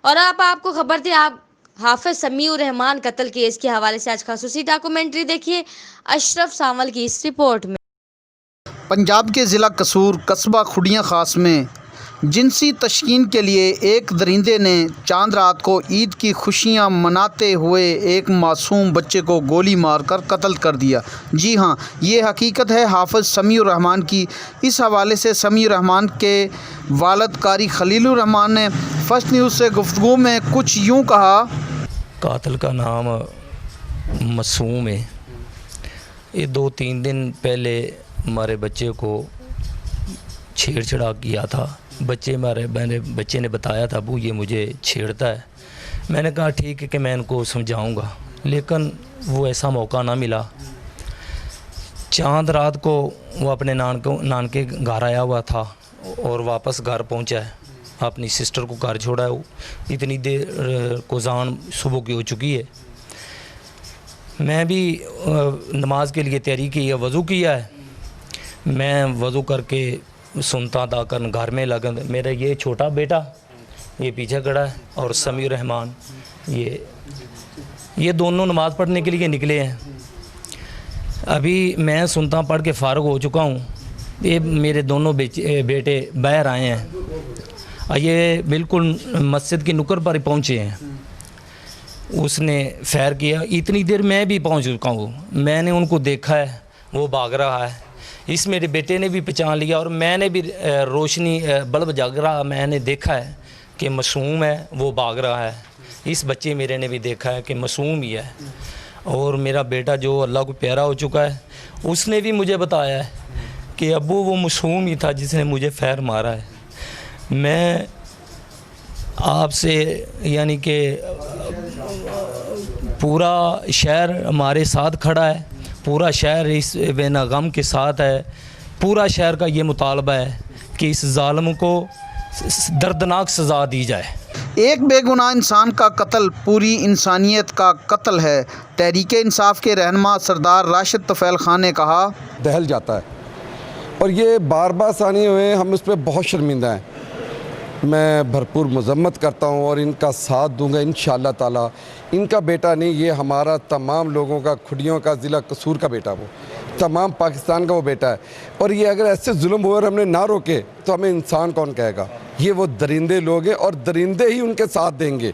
और अब आपको खबर थी, आप हाफिज समीउर रहमान कत्ल केस के हवाले से आज खासूसी डॉक्यूमेंट्री देखिए अशरफ सावल की इस रिपोर्ट में। पंजाब के ज़िला कसूर कस्बा खुडियाँ खास में जिनसी तशकीन के लिए एक दरिंदे ने चांद रात को ईद की खुशियां मनाते हुए एक मासूम बच्चे को गोली मारकर कत्ल कर दिया। जी हां, ये हकीकत है हाफिज समीउर रहमान की। इस हवाले से समीउर रहमान के वालिद कारी खलीलुर रहमान ने फर्स्ट न्यूज़ से गुफ्तगू में कुछ यूँ कहा। कातिल का नाम मासूम है। ये 2-3 दिन पहले हमारे बच्चे को छेड़छाड़ किया था। मैंने बच्चे ने बताया था, अबू ये मुझे छेड़ता है। मैंने कहा ठीक है कि मैं इनको समझाऊंगा, लेकिन वो ऐसा मौका ना मिला। चांद रात को वो अपने नानके घर आया हुआ था और वापस घर पहुंचा है, अपनी सिस्टर को घर छोड़ा है। इतनी देर को जान सुबह की हो चुकी है। मैं भी नमाज के लिए तैयारी की है, वज़ू किया है। मैं वज़ू करके सुनता था कर घर में लगन मेरा ये छोटा बेटा ये पीछे खड़ा है और समीउर रहमान ये दोनों नमाज़ पढ़ने के लिए निकले हैं। अभी मैं सुनता पढ़ के फ़ारुग हो चुका हूँ। ये मेरे दोनों बेटे बाहर आए हैं। ये बिल्कुल मस्जिद की नुक्कड़ पर पहुँचे हैं। उसने फैर किया। इतनी देर मैं भी पहुँच चुका हूँ। मैंने उनको देखा है, वो भाग रहा है। इस मेरे बेटे ने भी पहचान लिया और मैंने भी रोशनी बल्ब जग रहा, मैंने देखा है कि मासूम है, वो भाग रहा है। इस बच्चे मेरे ने भी देखा है कि मासूम ही है। और मेरा बेटा जो अल्लाह को प्यारा हो चुका है, उसने भी मुझे बताया है कि अब्बू वो मासूम ही था जिसने मुझे फैर मारा है। मैं आपसे यानी कि पूरा शहर हमारे साथ खड़ा है, पूरा शहर इस बेना गम के साथ है। पूरा शहर का ये मुतालबा है कि इस ज़ालिम को दर्दनाक सज़ा दी जाए। एक बेगुनाह इंसान का कत्ल पूरी इंसानियत का कत्ल है। तहरीक इंसाफ के रहनुमा सरदार राशिद तुफ़ैल खान ने कहा। दहल जाता है और ये बार बार सानी हुए, हम उस पर बहुत शर्मिंदा हैं। मैं भरपूर मज़म्मत करता हूँ और इनका साथ दूंगा इंशाअल्लाह ताला। इनका बेटा नहीं, ये हमारा तमाम लोगों का, खुडियों का, ज़िला कसूर का बेटा, वो तमाम पाकिस्तान का वो बेटा है। और ये अगर ऐसे जुल्म हुए और हमने ना रोके तो हमें इंसान कौन कहेगा। ये वो दरिंदे लोग हैं और दरिंदे ही उनके साथ देंगे।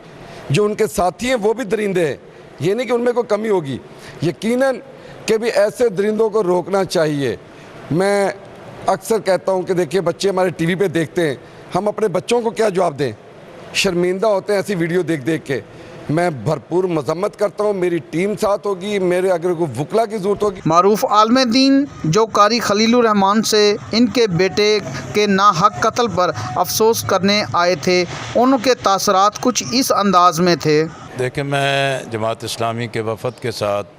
जो उनके साथी हैं वो भी दरिंदे हैं, ये नहीं कि उनमें कोई कमी होगी। यकीनन कि भी ऐसे दरिंदों को रोकना चाहिए। मैं अक्सर कहता हूँ कि देखिए बच्चे हमारे टीवी पे देखते हैं, हम अपने बच्चों को क्या जवाब दें, शर्मिंदा होते हैं ऐसी वीडियो देख देख के। मैं भरपूर मजम्मत करता हूँ, मेरी टीम साथ होगी, मेरे अगर कोई वकला की ज़रूरत होगी। मारूफ आलम दीन जो कारी खलीलुर रहमान से इनके बेटे के नाहक कत्ल पर अफसोस करने आए थे, उनके तासरात कुछ इस अंदाज में थे। देखिए, मैं जमात इस्लामी के वफ़द के साथ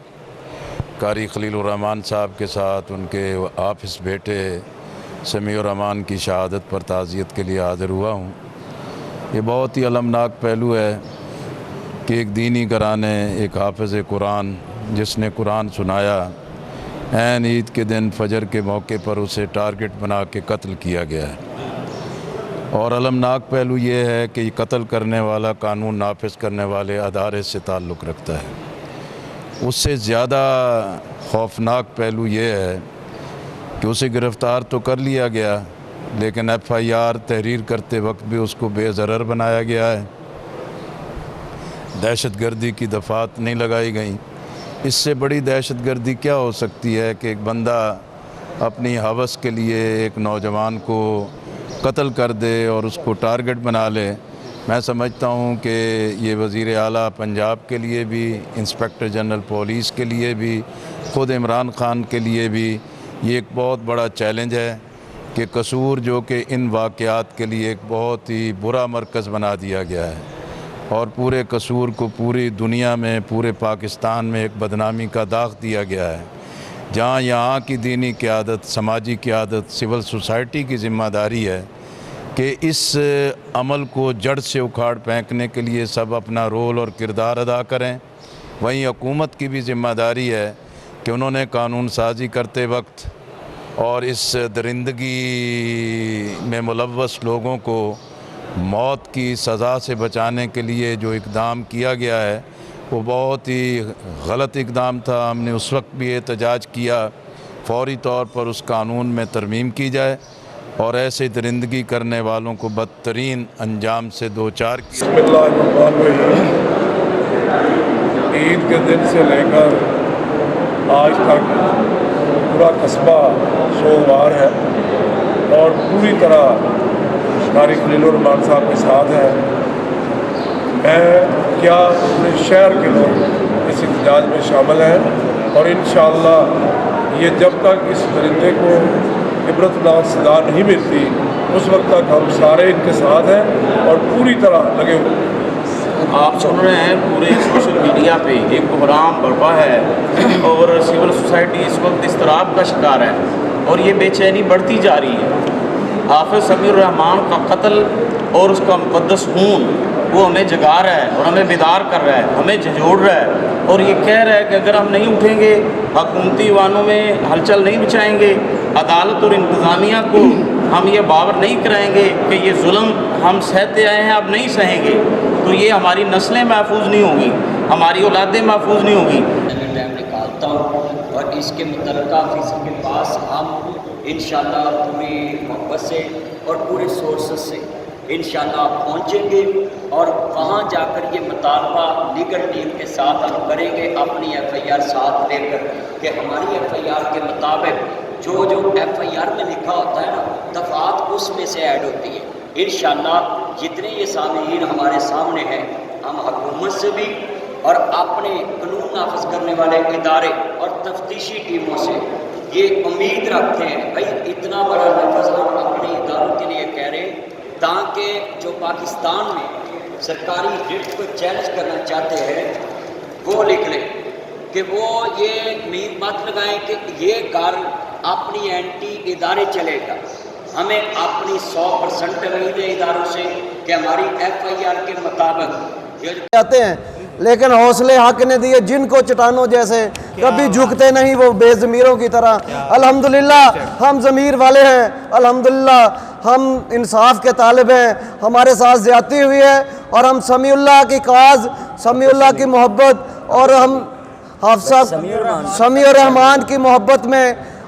कारी खलीलुर रहमान साहब के साथ उनके हाफिज बेटे समीउर रहमान की शहादत पर ताज़ियत के लिए हाज़िर हुआ हूँ। ये बहुत ही अलमनाक पहलू है कि एक दीनी घराने, एक हाफिज़ कुरान जिसने कुरान सुनाया, ऐन ईद के दिन फजर के मौके पर उसे टारगेट बना के कत्ल किया गया है। और अलमनाक पहलू ये है कि कत्ल करने वाला कानून नाफिज करने वाले अदारे से ताल्लुक़ रखता है। उससे ज़्यादा खौफनाक पहलू ये है कि उसे गिरफ़्तार तो कर लिया गया, लेकिन FIR तहरीर करते वक्त भी उसको बेज़रर बनाया गया है। दहशतगर्दी की दफ़ात नहीं लगाई गई। इससे बड़ी दहशतगर्दी क्या हो सकती है कि एक बंदा अपनी हवस के लिए एक नौजवान को कत्ल कर दे और उसको टारगेट बना ले। मैं समझता हूँ कि ये वज़ीर आला पंजाब के लिए भी, इंस्पेक्टर जनरल पुलिस के लिए भी, ख़ुद इमरान ख़ान के लिए भी ये एक बहुत बड़ा चैलेंज है कि कसूर जो कि इन वाक़यात के लिए एक बहुत ही बुरा मरकज़ बना दिया गया है और पूरे कसूर को पूरी दुनिया में, पूरे पाकिस्तान में एक बदनामी का दाग दिया गया है, जहाँ यहाँ की दीनी क़यादत, समाजी क़यादत, सिविल सोसाइटी की ज़िम्मेदारी है कि इस अमल को जड़ से उखाड़ फेंकने के लिए सब अपना रोल और किरदार अदा करें। वहीं हुकूमत की भी ज़िम्मेदारी है कि उन्होंने कानून साजी करते वक्त और इस दरिंदगी में मुलव्वस लोगों को मौत की सज़ा से बचाने के लिए जो इक़दाम किया गया है वो बहुत ही गलत इक़दाम था। हमने उस वक्त भी एहतजाज किया फौरी तौर पर उस कानून में तरमीम की जाए और ऐसे दरिंदगी करने वालों को बदतरीन अंजाम से दो चार किया। ईद के दिन से लेकर आज तक पूरा कस्बा सोमवार है और पूरी तरह कारी खलीलुर रहमान साहब के साथ है। मैं क्या पूरे शहर के लोग इस एहतजाज में शामिल हैं और इंशाअल्लाह ये जब तक इस परिंदे को इबरतनाक सज़ा नहीं मिलती उस वक्त तक हम सारे इनके साथ हैं और पूरी तरह लगे हुए हैं। आप सुन रहे हैं पूरे सोशल मीडिया पे एक कोहराम बर्पा है और सिविल सोसाइटी इस वक्त इस्तराब का शिकार है और ये बेचैनी बढ़ती जा रही है। हाफिज़ समीउर रहमान का कत्ल और उसका मुक़द्दस खून वो हमें जगा रहा है और हमें बेदार कर रहा है, हमें झंझोड़ रहा है और ये कह रहा है कि अगर हम नहीं उठेंगे, हुकूमती वानों में हलचल नहीं मचाएंगे, अदालत और इंतज़ामिया को हम ये बावर नहीं कराएंगे कि ये जुल्म हम सहते आए हैं अब नहीं सहेंगे, तो ये हमारी नस्लें महफूज नहीं होंगी, हमारी औलादें महफूज नहीं होंगी। टाइम निकालता हूँ और इसके मुतल्लिक़ ऑफिसर के पास हम इंशाअल्लाह पूरी मोहब्बत से और पूरे सोर्सेस से इंशाअल्लाह पहुँचेंगे और वहाँ जाकर ये मुतालबा लीगल टीम के साथ हम करेंगे अपनी FIR साथ लेकर कि हमारी FIR के मुताबिक जो FIR में लिखा होता है ना दफ़ात उसमें से ऐड होती है। इंशाअल्लाह जितने ये सामीन हमारे सामने हैं हम हुकूमत से भी और अपने कानून नाफिज करने वाले इदारे और तफ्तीशी टीमों से ये उम्मीद रखते हैं भाई इतना बड़ा लफ्ज़ हम अपने इदारों के लिए कह रहे हैं ताकि जो पाकिस्तान में सरकारी रिट को चैलेंज करना चाहते हैं वो लिख लें कि वो ये उम्मीद मत लगाएं कि ये घर अपनी एंटी इदारे चलेगा। हमें अपनी 100% उम्मीद है इदारों से कि हमारी FIR के मुताबिक जाते हैं, लेकिन हौसले हक ने दिए जिनको चट्टानों जैसे कभी झुकते नहीं वो बेज़मीरों की तरह। अल्हम्दुलिल्लाह हम ज़मीर वाले हैं, अल्हम्दुलिल्लाह हम इंसाफ के तालिब हैं। हमारे साथ ज़्यादती हुई है और हम समीउल्लाह की काज, समीउल्लाह की मोहब्बत और हम हाफ़िज़ समीउर रहमान की मोहब्बत में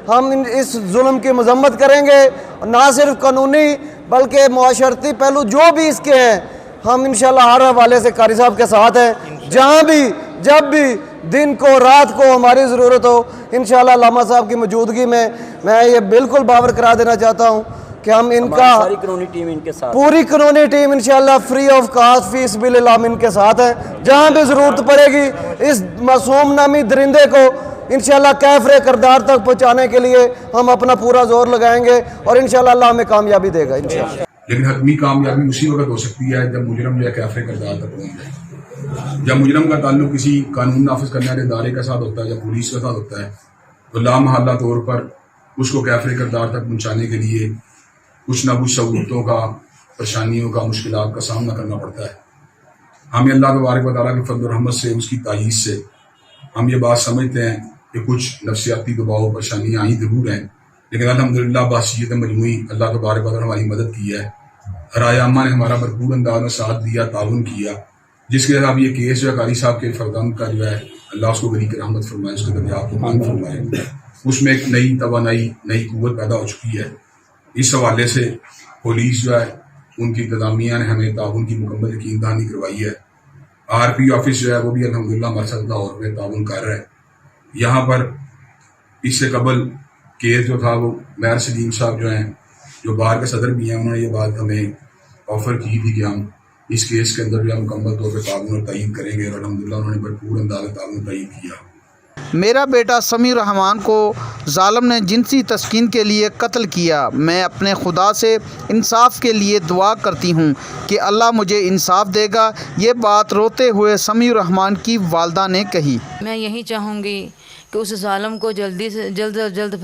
हम इस जुल्म की मज़म्मत करेंगे। ना सिर्फ कानूनी बल्कि मुआशरती पहलू जो भी इसके हैं हम इंशाल्लाह हर हवाले से कारी साहब के साथ हैं। जहाँ भी जब भी दिन को रात को हमारी ज़रूरत हो इंशाल्लाह लामा साहब की मौजूदगी में मैं ये बिल्कुल बावर करा देना चाहता हूँ कि हम इनका सारी कानूनी टीम इनके साथ, पूरी कानूनी टीम इंशाल्लाह free of cost fees bill इनके साथ है। जहाँ भी ज़रूरत पड़ेगी इस मासूम नामी दरिंदे को इंशाल्लाह कैफ़रे करदार तक पहुँचाने के लिए हम अपना पूरा जोर लगाएंगे और इंशाल्लाह अल्लाह हमें कामयाबी देगा इंशाल्लाह। लेकिन हतमी कामयाबी उसी वक्त हो सकती है जब मुजरम जो है कैफ़रे करदार तक पहुँच जाए। जब मुजरम का ताल्लुक किसी कानून नाफिज करने वाले इदारे के साथ होता है या पुलिस के साथ होता है तो लामहल्ला तौर पर उसको कैफ़रे करदार तक पहुँचाने के लिए कुछ ना कुछ सहूलतों का, परेशानियों का, मुश्किलात का सामना करना पड़ता है। हमें अल्लाह तबारक व तआला की फज़ल और रहमत से, उसकी तायीद से हम ये बात समझते हैं कि कुछ नफ्सियाती दबाव परेशानियाँ आई ज़रूर हैं, लेकिन अल्हम्दुलिल्लाह बासियत मजमूई अल्लाह तबारक व तआला हमारी मदद की है। रायामा ने हमारा भरपूर अंदाज में साथ दिया, ताउन किया, जिसके साथ ये केस जो है कारी साहब के फरदान का जो है अल्लाह उसको बरी की रहमत फरमाए, उसके दरियाफ़ को मान फरमाए। उसमें एक नई तवानाई, नई क़ुव्वत पैदा हो चुकी है। इस हवाले से पुलिस जो है उनकी इंतज़ामिया ने हमें ताउन की मुकम्मल यकीन दहानी करवाई है। RP ऑफिस जो है वो भी अल्हम्दुलिल्लाह हमारे साथ लाहौर में ताउन कर रहा है। यहाँ पर इससे कबल केस जो था वो मेयर सलीम साहब जो हैं, जो बार के सदर भी हैं, उन्होंने ये बात हमें ऑफ़र की थी कि हम इस केस के अंदर जो है मुकम्मल तौर पर ताउन और तयीद करेंगे और अल्हम्दुलिल्लाह उन्होंने भरपूर अंदाज़ में ताउन तयीद किया। मेरा बेटा समीउर रहमान को ज़ालिम ने जिनसी तस्कीन के लिए कत्ल किया। मैं अपने खुदा से इंसाफ के लिए दुआ करती हूँ कि अल्लाह मुझे इंसाफ देगा। ये बात रोते हुए समीउर रहमान की वालदा ने कही। मैं यही चाहूँगी कि उस ज़ालिम को जल्दी से जल्द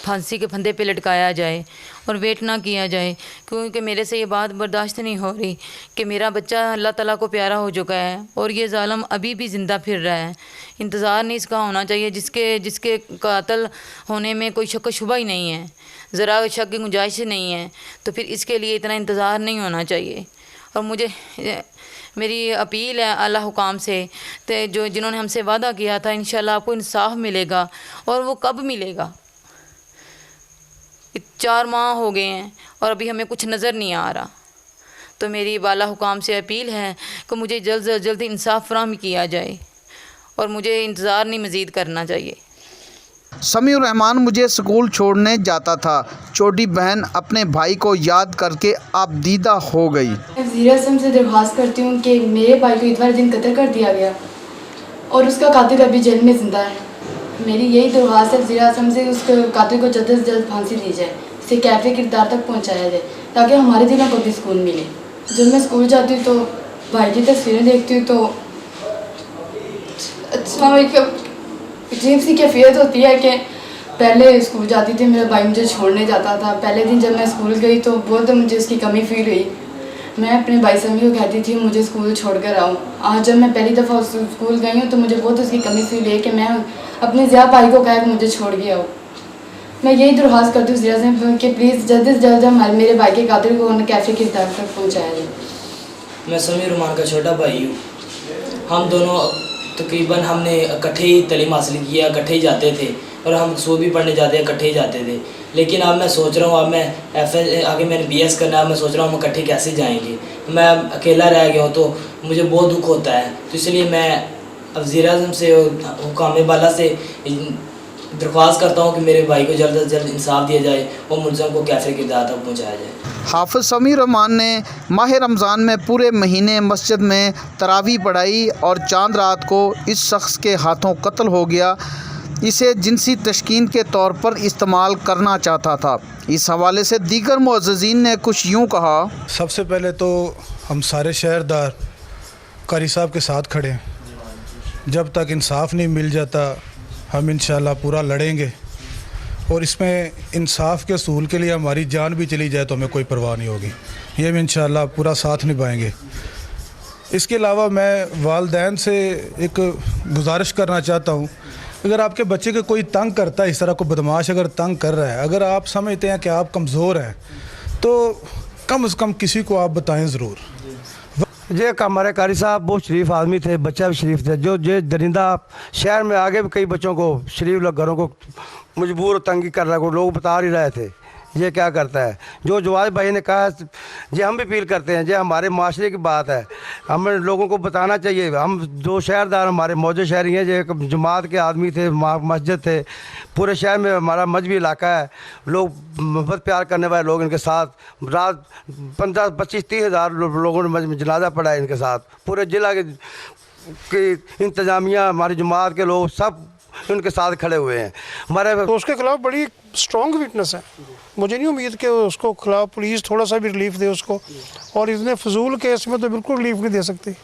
फांसी के फंदे पे लटकाया जाए और वेट ना किया जाए, क्योंकि मेरे से ये बात बर्दाश्त नहीं हो रही कि मेरा बच्चा अल्लाह ताला को प्यारा हो चुका है और ये जालिम अभी भी ज़िंदा फिर रहा है। इंतज़ार नहीं इसका होना चाहिए, जिसके कातिल होने में कोई शक शुबा ही नहीं है, ज़रा शक की गुंजाइश ही नहीं है, तो फिर इसके लिए इतना इंतज़ार नहीं होना चाहिए। और मुझे मेरी अपील है आला हुकाम से, तो जिन्होंने हमसे वादा किया था इंशाल्लाह आपको इंसाफ मिलेगा, और वो कब मिलेगा? 4 माह हो गए हैं और अभी हमें कुछ नज़र नहीं आ रहा। तो मेरी आला हुकाम से अपील है कि मुझे जल्द से जल्द इंसाफ फराहम किया जाए और मुझे इंतज़ार नहीं मज़ीद करना चाहिए। समीउर रहमान मुझे स्कूल छोड़ने जाता था, छोटी बहन अपने भाई को याद करके आबदीदा हो गई। मैं वज़ीर आज़म से दरख्वास्त करती हूँ कि मेरे भाई को इतवार दिन कत्ल कर दिया गया और उसका कातिल अभी जेल में ज़िंदा है। मेरी यही दरख्वास्त है वज़ीर आज़म से, उसके कातिल को जल्द से जल्द फांसी दी जाए, उसे कैफ़े किरदार तक पहुँचाया जाए ताकि हमारे दिलों को भी सुकून मिले। जब मैं स्कूल जाती हूँ तो भाई की तस्वीरें देखती हूँ तो अच्छा एक अजीब सी कैफियत होती है कि पहले स्कूल जाती थी, मेरा भाई मुझे छोड़ने जाता था। पहले दिन जब मैं स्कूल गई तो बहुत मुझे उसकी कमी फील हुई। मैं अपने भाई समी को कहती थी मुझे स्कूल छोड़ कर आओ। आज जब मैं पहली दफ़ा स्कूल गई हूँ तो मुझे बहुत उसकी कमी फील हुई कि मैं अपने ज़िया भाई को कहा कि मुझे छोड़ के आओ। मैं यही दरख्वास्त करती हूँ ज़िया से कि प्लीज़ जल्द से जल्द मेरे भाई के कातिल को कैफे किरदार तक पहुँचाया जाए। मैं समीउर रहमान का छोटा भाई हूँ। हम दोनों तकरीबन हमने इकट्ठे ही तालीम हासिल किया, इकट्ठे ही जाते थे और हम स्कूल भी पढ़ने जाते इकट्ठे ही जाते थे। लेकिन अब मैं सोच रहा हूँ, अब मैं आगे मैंने BS करना है, मैं सोच रहा हूँ हम इकट्ठे कैसे जाएंगे। मैं अकेला रह गया हूँ तो मुझे बहुत दुख होता है। तो इसलिए मैं वज़ीर आज़म से हुकाम बाला से दरख्वास्त करता हूँ कि मेरे भाई को जल्द से जल्द इंसाफ दिया जाए और मुलज़म को कैफे किरदार तक पहुँचाया जाए। हाफिज़ समीउर रहमान ने माह रमज़ान में पूरे महीने मस्जिद में तरावी पढ़ाई और चांद रात को इस शख्स के हाथों कत्ल हो गया। इसे जिनसी तशकीन के तौर पर इस्तेमाल करना चाहता था। इस हवाले से दीगर मुअज़्ज़िज़ीन ने कुछ यूँ कहा। सबसे पहले तो हम सारे शहरदार कारी साहब के साथ खड़े हैं। जब तक इंसाफ नहीं मिल जाता हम इंशाल्लाह पूरा लड़ेंगे और इसमें इंसाफ के असूल के लिए हमारी जान भी चली जाए तो हमें कोई परवाह नहीं होगी। ये हम इंशाल्लाह पूरा साथ निभाएंगे। इसके अलावा मैं वालिदैन से एक गुजारिश करना चाहता हूँ, अगर आपके बच्चे को कोई तंग करता है, इस तरह को बदमाश अगर तंग कर रहा है, अगर आप समझते हैं कि आप कमज़ोर हैं तो कम से कम किसी को आप बताएं ज़रूर। ये हमारे कारी साहब बहुत शरीफ आदमी थे, बच्चा भी शरीफ थे। जो ये दरिंदा शहर में आगे भी कई बच्चों को शरीफ लोग घरों को मजबूर तंगी कर रहा है, लोग बता ही रहे थे ये क्या करता है। जो जवाज भाई ने कहा ये हम भी फील करते हैं, ये हमारे माशरे की बात है, हमें लोगों को बताना चाहिए। हम दो शहरदार हमारे मौजूद शहरी हैं, जो एक जमात के आदमी थे, मस्जिद थे, पूरे शहर में हमारा मजहबी इलाका है, लोग मोहब्बत प्यार करने वाले लोग इनके साथ रात 15, 25, 30 हज़ार लोगों ने जनाजा पढ़ा है इनके साथ। पूरे ज़िला की इंतज़ामिया, हमारी जमात के लोग सब उनके साथ खड़े हुए हैं। हमारे तो उसके खिलाफ बड़ी स्ट्रॉन्ग विटनेस है। मुझे नहीं उम्मीद कि उसको खिलाफ पुलिस थोड़ा सा भी रिलीफ दे उसको, और इतने फजूल केस में तो बिल्कुल रिलीफ नहीं दे सकती।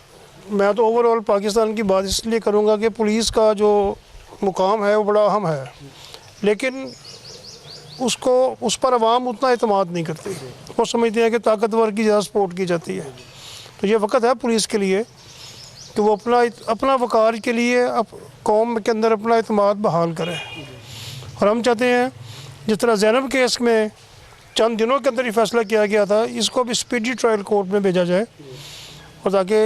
मैं तो ओवरऑल पाकिस्तान की बात इसलिए करूँगा कि पुलिस का जो मुकाम है वो बड़ा अहम है, लेकिन उसको उस पर अवाम उतना एतमाद नहीं करती। वो समझते हैं कि ताकतवर की ज़्यादा सपोर्ट की जाती है। तो ये वक्त है पुलिस के लिए कि वो अपना वक़ार के लिए कौम के अंदर अपना एतमाद बहाल करें। और हम चाहते हैं जिस तरह ज़ैनब केस में चंद दिनों के अंदर ही फैसला किया गया था, इसको भी स्पीडी ट्रायल कोर्ट में भेजा जाए और ताकि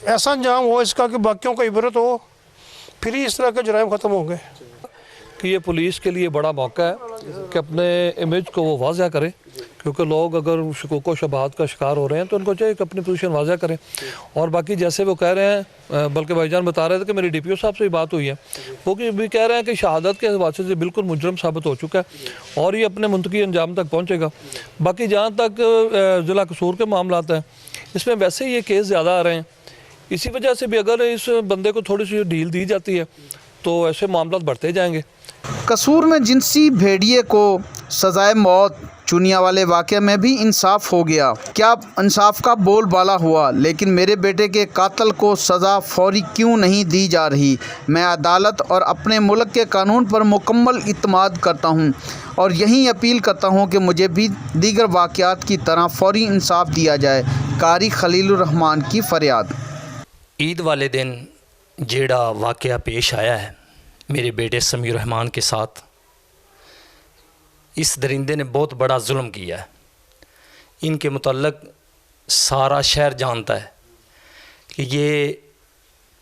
ऐसा अंजाम हो इसका कि बाकियों को इबरत हो, फिर ही इस तरह के जुराइम ख़त्म होंगे। कि ये पुलिस के लिए बड़ा मौका है कि अपने इमेज को वो वाज़ह करें, क्योंकि लोग अगर शकूक व शुबहात का शिकार हो रहे हैं तो उनको चाहिए कि अपनी पोजीशन वाज़ह करें। और बाकी जैसे वो कह रहे हैं, बल्कि भाईजान बता रहे थे कि मेरी DPO साहब से भी बात हुई है, वो भी कह रहे हैं कि शहादत के हवाले से बिल्कुल मुजरम साबित हो चुका है और ये अपने मुंतकी अंजाम तक पहुँचेगा। बाकी जहाँ तक ज़िला कसूर के मामलात हैं, इसमें वैसे ये केस ज़्यादा आ रहे हैं, इसी वजह से भी अगर इस बंदे को थोड़ी सी ढील दी जाती है तो ऐसे मामला बढ़ते जाएंगे। कसूर में जिनसी भेड़िए को सजाए मौत। चुनिया वाले वाक़े में भी इंसाफ हो गया। क्या इंसाफ का बोलबाला हुआ, लेकिन मेरे बेटे के कातिल को सज़ा फौरी क्यों नहीं दी जा रही। मैं अदालत और अपने मुल्क के कानून पर मुकम्मल इत्मीनान करता हूँ और यही अपील करता हूँ कि मुझे भी दीगर वाक़यात की तरह फौरी इंसाफ दिया जाए। कारी खलीलुर रहमान की फरियाद। ईद वाले दिन जेड़ा वाक़या पेश आया है मेरे बेटे समीर रहमान के साथ, इस दरिंदे ने बहुत बड़ा जुल्म किया है। इनके मुतल्लक सारा शहर जानता है कि ये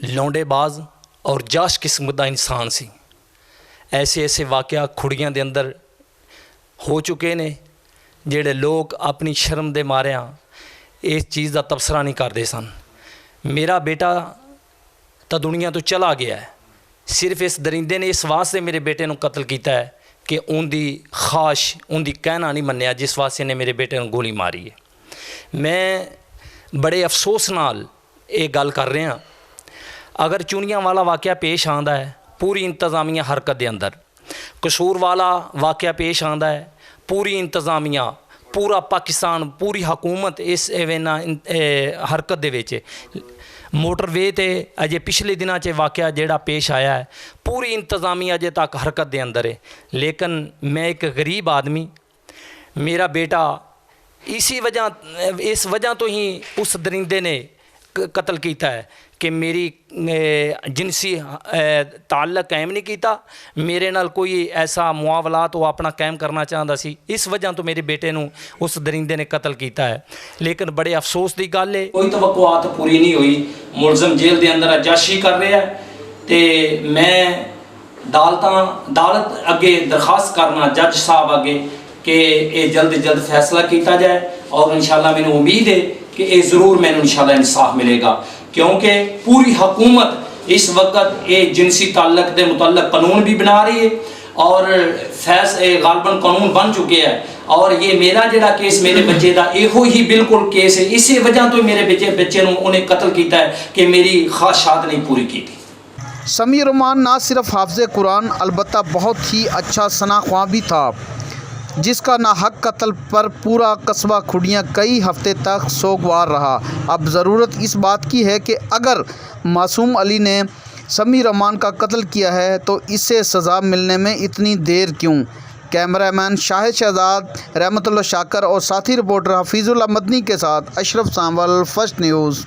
लौंडेबाज और जाश किस्म का इंसान सी। ऐसे ऐसे वाक़या खुड़ियां दे अंदर हो चुके ने जेड़े लोग अपनी शर्म दे मारियां इस चीज़ का तबसरा नहीं करते सन। मेरा बेटा तो दुनिया तो चला गया है, सिर्फ इस दरिंदे ने इस वास्ते मेरे बेटे को कत्ल किया है कि उनकी ख्वाहिश उनकी कहना नहीं मन्निया जिस वास्ते ने मेरे बेटे को गोली मारी है। मैं बड़े अफसोस नाल ये गल कर रहा, अगर चुनियां वाला वाक़या पेश आंदा है पूरी इंतज़ामिया हरकत के अंदर, कसूर वाला वाक़या पेश आंदा है पूरी इंतज़ामिया, पूरा पाकिस्तान, पूरी हुकूमत इस एवेना हरकत दे विच। मोटरवे ते अजे पिछले दिनों च वाक़या जेड़ा पेश आया है पूरी इंतज़ामिया अजे तक हरकत दे अंदर है। लेकिन मैं एक गरीब आदमी, मेरा बेटा इस वजह तो ही उस दरिंदे ने कत्ल किया है कि मेरी जिनसी ताल्लुक कायम नहीं किया, मेरे नाल कोई ऐसा मुआवलात वो अपना कायम करना चाहता सी, इस वजह तो मेरे बेटे नूं उस दरिंदे ने कत्ल किया है। लेकिन बड़े अफसोस की गल है कोई तवक्कुआत पूरी नहीं हुई। मुलजम जेल के अंदर अजाशी कर रहा है तो मैं अदालत अगे दरखास्त करना जज साहब अगे कि ये जल्द जल्द फैसला किया जाए और इंशाल्लाह मैंने उम्मीद है कि ये ज़रूर मैंने इंशाल्लाह इंसाफ मिलेगा, क्योंकि पूरी हुकूमत इस वक्त ये जिनसी ताल्लुक के मुतल्लक कानून भी बना रही है और गालबन कानून बन चुके हैं। और ये मेरा जेड़ा केस मेरे बच्चे का इहो ही बिल्कुल केस है, इसी वजह तो मेरे बच्चे को उन्हें कत्ल किया है कि मेरी ख्वाहिशात नहीं पूरी की थी। समीर रहमान ना सिर्फ हाफ़िज़ कुरान अलबत्ता बहुत ही अच्छा सनाख्वां भी था, जिसका नाहक कत्ल पर पूरा कस्बा खुड़ियाँ कई हफ्ते तक सोगवार रहा। अब ज़रूरत इस बात की है कि अगर मासूम अली ने समीर रहमान का कत्ल किया है तो इसे सज़ा मिलने में इतनी देर क्यों। कैमरामैन शाहिद शहजाद, रहमतुल्लाह शाकर और साथी रिपोर्टर हफीजुल्लाह मदनी के साथ अशरफ सांवल, फर्स्ट न्यूज़।